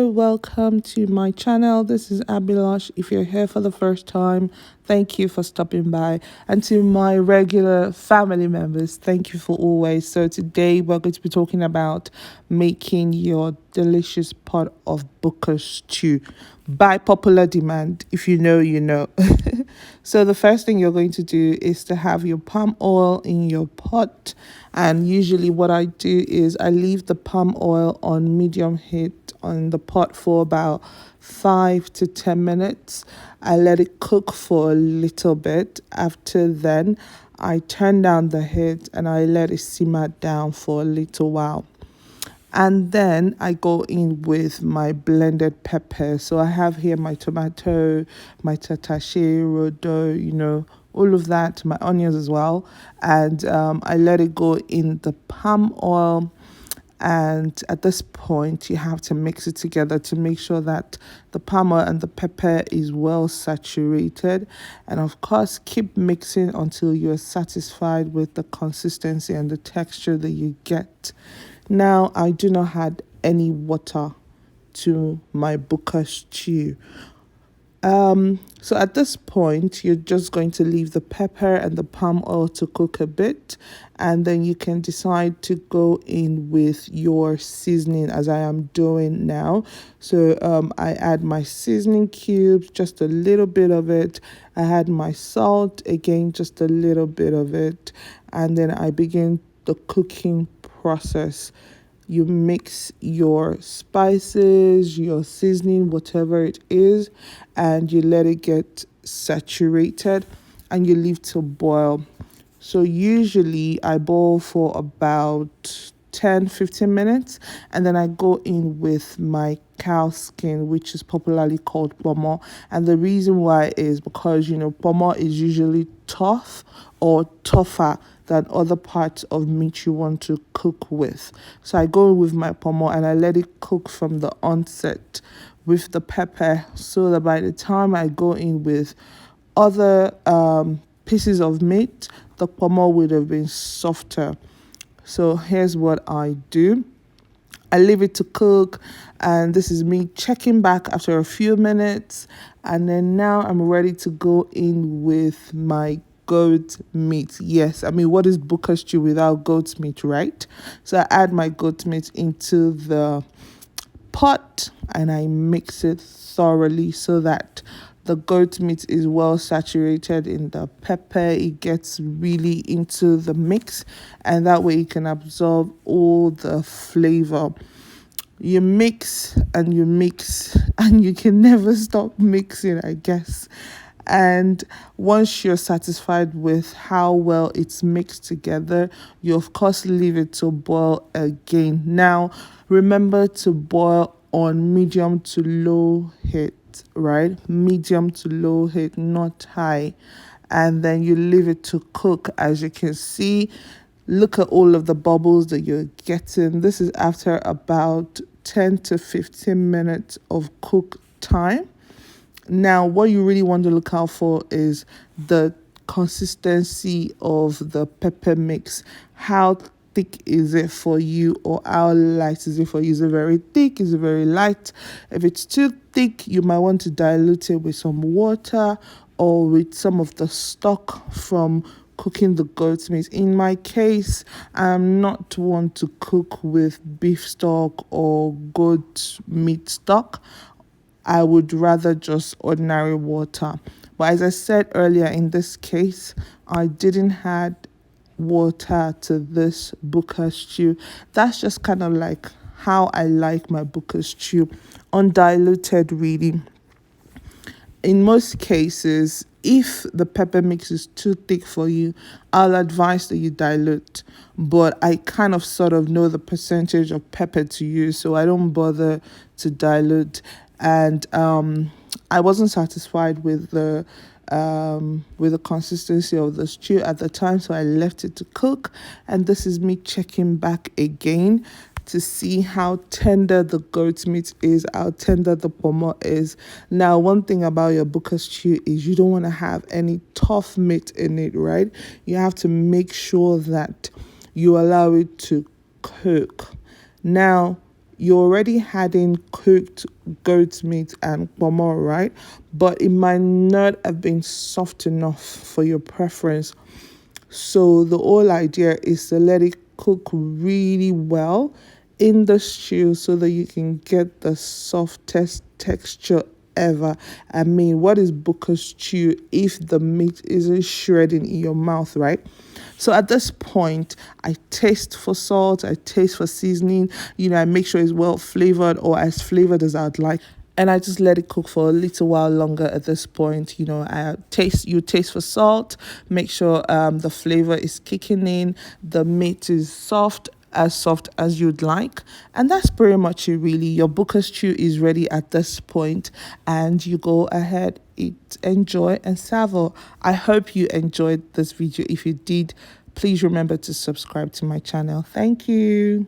Hello, welcome to my channel. This is Abilash. If you're here for the first time, thank you for stopping by. And to my regular family members, thank you for always. So today we're going to be talking about making your delicious pot of Buka stew by popular demand. If you know, you know. So the first thing you're going to do is to have your palm oil in your pot. And usually what I do is I leave the palm oil on medium heat on the pot for about 5 to 10 minutes. I let it cook for a little bit. After then, I turn down the heat and I let it simmer down for a little while. And then I go in with my blended pepper. So I have here my tomato, my tatache, rodo, all of that, my onions as well. And I let it go in the palm oil. And at this point, you have to mix it together to make sure that the palm oil and the pepper is well saturated. And of course, keep mixing until you're satisfied with the consistency and the texture that you get. Now, I do not add any water to my Buka stew. So at this point, you're just going to leave the pepper and the palm oil to cook a bit, and then you can decide to go in with your seasoning as I am doing now. So I add my seasoning cubes, just a little bit of it. I add my salt, again, just a little bit of it, and then I begin the cooking process. You mix your spices, your seasoning, whatever it is, and you let it get saturated and you leave to boil. So usually I boil for about 10-15 minutes, and then I go in with my cow skin, which is popularly called pomo. And the reason why is because pomo is usually tough or tougher than other parts of meat you want to cook with. So I go with my pomo and I let it cook from the onset with the pepper, so that by the time I go in with other pieces of meat, the pomo would have been softer. So here's what I do. I leave it to cook, and this is me checking back after a few minutes. And then now I'm ready to go in with my goat meat. Yes, I mean, what is Buka stew without goat meat, right? So I add my goat meat into the pot and I mix it thoroughly so that the goat meat is well saturated in the pepper. It gets really into the mix, and that way it can absorb all the flavor. You mix and you mix and you can never stop mixing, I guess. And once you're satisfied with how well it's mixed together, you of course leave it to boil again. Now, remember to boil on medium to low heat, right? Medium to low heat, not high. And then you leave it to cook. As you can see, look at all of the bubbles that you're getting. This is after about 10 to 15 minutes of cook time. Now, what you really want to look out for is the consistency of the pepper mix. How thick is it for you, or how light is it for you? Is it very thick? Is it very light? If it's too thick, you might want to dilute it with some water or with some of the stock from cooking the goat meat. In my case, I'm not one to cook with beef stock or goat meat stock. I would rather just ordinary water. But as I said earlier, in this case, I didn't add water to this Buka stew. That's just kind of like how I like my Buka stew, undiluted really. In most cases, if the pepper mix is too thick for you, I'll advise that you dilute. But I kind of sort of know the percentage of pepper to use, so I don't bother to dilute. And I wasn't satisfied with the consistency of the stew at the time, so I left it to cook. And this is me checking back again to see how tender the goat meat is, how tender the pomo is. Now, one thing about your Buka stew is you don't want to have any tough meat in it, right? You have to make sure that you allow it to cook. Now, you're already adding cooked goat meat and pomo, right? But it might not have been soft enough for your preference. So the whole idea is to let it cook really well in the stew so that you can get the softest texture ever. I mean, what is Buka stew if the meat isn't shredding in your mouth, right? So at this point, I taste for salt, I taste for seasoning, I make sure it's well flavored or as flavored as I'd like. And I just let it cook for a little while longer at this point. You taste for salt, make sure the flavor is kicking in, the meat is soft as you'd like. And that's pretty much it, really. Your Buka stew is ready at this point, and you go ahead, eat, enjoy, and savour. I hope you enjoyed this video. If you did, please remember to subscribe to my channel. Thank you.